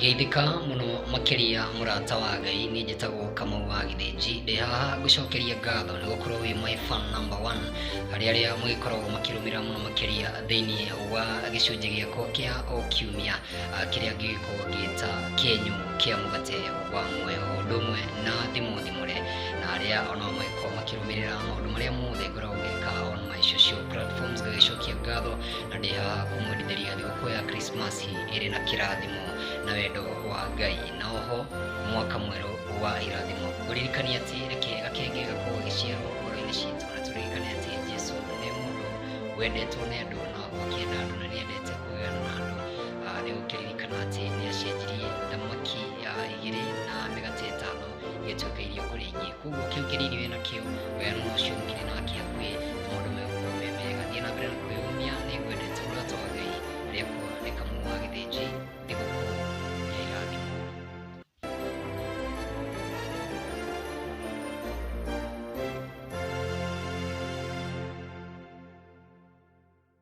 Geithika muno makiria murata wa Ngai ni njitagwo Kamau wa Githinji ndi haha gucokeria ngatho ni gukorwo wi my fan number 1 aria mugikoragwo makirumira muno makiria thiini wa gicunji giakwa kia o kiumia kiria ngikorwo ngita Kenyu kia mugate wa mweho ndumwe na thimure na aria ona maiko makirumirira maundu maria mothe ngoragwo ngika on my social platforms gicokia ngatho na ndi haha kumwendithĩria thigũkũ ya Christmas iri na kirathimo na wendo wa Ngai na oho mwaka mweru wa irathimo uririkania ati rekega kenge gakorwo giciarwo ngoro-inĩ citũ na turirikane ati Jesu nĩ mũndũ wendetwo nĩ andũ na akĩenda andũ na nĩendete kũgana na andũ nĩ gũkĩririkana atĩ nĩ acenjirie thamaki ya 2 na mĩgate 5 igĩtuĩka irio kũrĩ ingĩ koguo kĩu kĩrĩirio wĩna kĩo wĩra ũcio mũkĩrĩ na